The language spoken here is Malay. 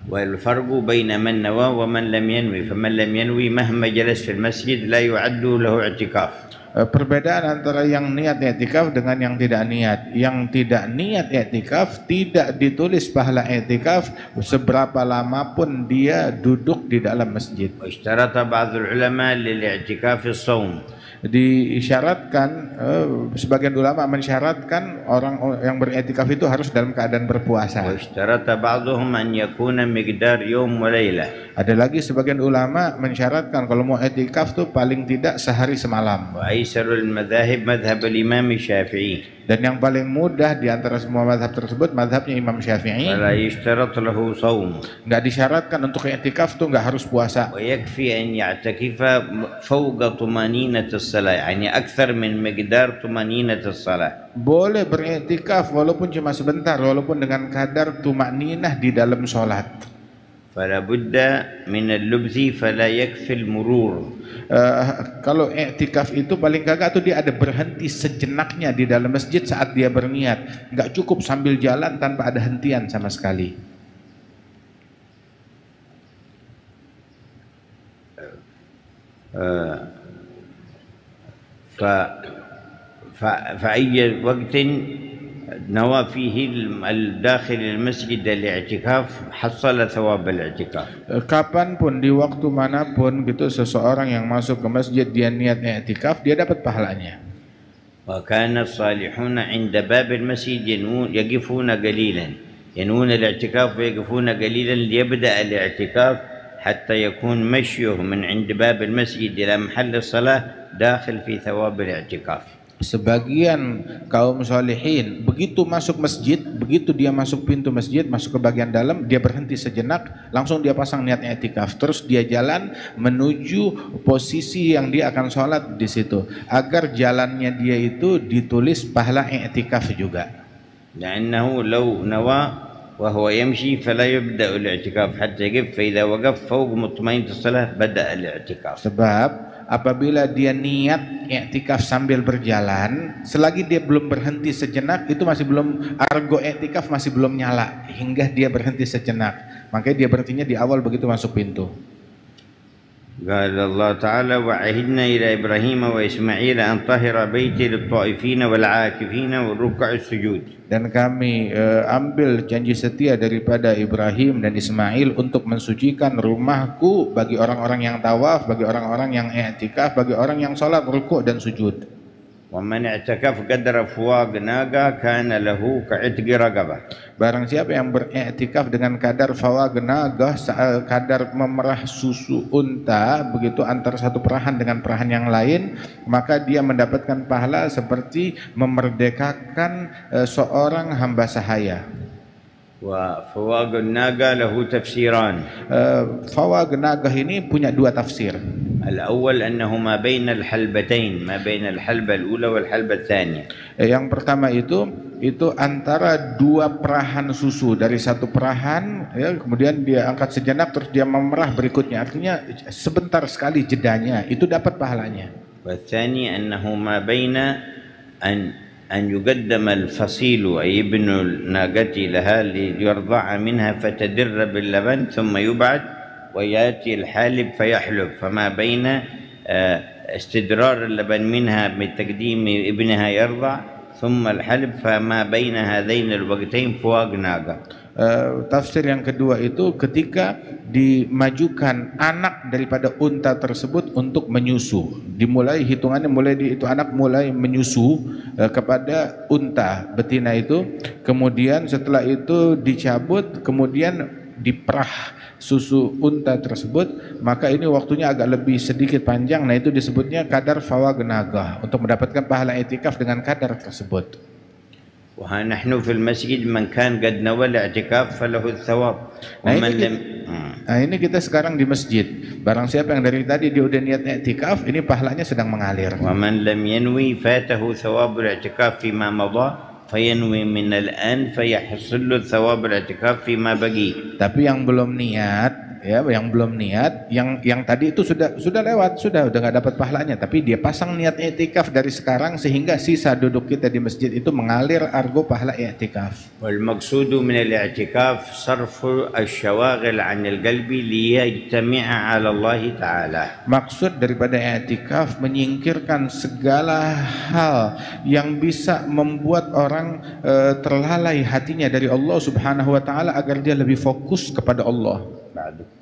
والفرق بين من نوى ومن لم ينوي، فمن لم ينوي مهما جلس في المسجid لا يعد له اعتكاف. Perbedaan antara yang niat i'tikaf dengan yang tidak niat. Yang tidak niat i'tikaf tidak ditulis pahala i'tikaf seberapa lama pun dia duduk di dalam masjid. واشترط بعض العلماء للاعتكاف الصوم. Disyaratkan, sebagian ulama mensyaratkan orang yang beriktikaf itu harus dalam keadaan berpuasa. واشترط بعضهم أن يكون مقدار يوم وليلة. Ada lagi sebagian ulama mensyaratkan kalau mau i'tikaf tuh paling tidak sehari semalam. وأيسر المذاهب مذهب الإمام الشافعي. Dan yang paling mudah di antara semua mazhab tersebut mazhabnya Imam Syafi'i. ولا يشترط له صوم. Nggak disyaratkan untuk i'tikaf tuh nggak harus puasa. ويكفي أن يعتكف فوق طمأنينة الصلاة، يعني أكثر من مقدار طمأنينة الصلاة. Boleh beriktikaf walaupun cuma sebentar, walaupun dengan kadar tumakninah di dalam sholat. فلا بد من اللبث فلا يكفي المرور. Kalau i'tikaf itu paling kagak tuh dia ada berhenti sejenaknya di dalam masjid saat dia berniat. Nggak cukup sambil jalan tanpa ada hentian sama sekali. فأي وقت نوى فيه الداخل المسجد الاعتكاف حصل ثواب الاعتكاف. Kapanpun di waktu manapun gitu seseorang yang masuk ke masjid dia niat i'tikaf dia dapat pahalanya. وكان الصالحون عند باب المسجد يقفون قليلا، ينوون الاعتكاف ويقفون قليلا ليبدأ الاعتكاف حتى يكون مشيه من عند باب المسجد إلى محل الصلاة داخل في ثواب الاعتكاف. Sebagian kaum solehin begitu masuk masjid, begitu dia masuk pintu masjid, masuk ke bagian dalam, dia berhenti sejenak, langsung dia pasang niat i'tikaf, terus dia jalan menuju posisi yang dia akan sholat di situ, agar jalannya dia itu ditulis pahala i'tikaf juga. لأنه لو نوى وهو يمشي فلا يبدأ الاعتكاف حتى يقف، فإذا وقف فوق مطمئنة الصلاة بدأ الاعتكاف. Sebab apabila dia niat i'tikaf sambil berjalan, selagi dia belum berhenti sejenak, itu masih belum, argo i'tikaf masih belum nyala hingga dia berhenti sejenak. Makanya dia berhentinya di awal begitu masuk pintu. قال الله تعالى وعهدنا إلى إبراهيم وإسماعيل أن طهر بيتي للطائفين والعاكفين والركع السجود. Dan kami ambil janji setia daripada Ibrahim dan Ismail untuk mensucikan rumahku bagi orang-orang yang tawaf, bagi orang-orang yang i'tikaf, bagi orang yang sholat, rukuk dan sujud. ومن اعتكف قدر فواق ناقة كان له كعتق رقبة. Barang siapa yang beriktikaf dengan kadar fawag nagah, kadar memerah susu unta, begitu antara satu perahan dengan perahan yang lain, maka dia mendapatkan pahala seperti memerdekakan seorang hamba sahaya. وفواق الناقة له تفسيران. Fawag nagah ini punya dua tafsir. الأول أنه ما بين الحلبتين، ما بين الحلبة الأولى والحلبة الثانية. Yang pertama itu antara dua perahan susu, dari satu perahan ya, kemudian dia angkat sejenak terus dia memerah berikutnya, artinya sebentar sekali jedanya, itu dapat pahalanya. والثاني أنه ما بين أن يقدم الفصيل أي ابن الناقة لها ليرضع منها فتدر باللبن ثم يبعد ويأتي الحالب فيحلب، فما بين استدرار اللبن منها بتقديم ابنها يرضع ثم الحلب، فما بين هذين الوقتين فواق ناقة. Tafsir yang kedua itu ketika dimajukan anak daripada unta tersebut untuk menyusu, dimulai hitungannya mulai itu anak mulai menyusu kepada unta betina itu, kemudian setelah itu dicabut, kemudian diperah susu unta tersebut, maka ini waktunya agak lebih sedikit panjang. Nah itu disebutnya kadar fawag nagah, untuk mendapatkan pahala i'tikaf dengan kadar tersebut. ونحن في المسجد من كان قد نوى الاعتكاف فله الثواب ومن لم. Nah ini kita sekarang di masjid, barang siapa yang dari tadi dia udah niat i'tikaf, ini pahalanya sedang mengalir. ومن لم ينوي فاته ثواب الاعتكاف فيما مضى فينوي من الآن فيحصل له ثواب الاعتكاف فيما بقي. Tapi yang belum niat ya, yang belum niat, yang tadi itu sudah lewat, sudah nggak dapat pahalanya, tapi dia pasang niat i'tikaf dari sekarang sehingga sisa duduk kita di masjid itu mengalir argo pahala i'tikaf. والمقصود من الاعتكاف صرف الشواغل عن القلب ليجتمع على الله تعالى. Maksud daripada i'tikaf menyingkirkan segala hal yang bisa membuat orang terlalai hatinya dari Allah Subhanahu wa taala agar dia lebih fokus kepada Allah. بعد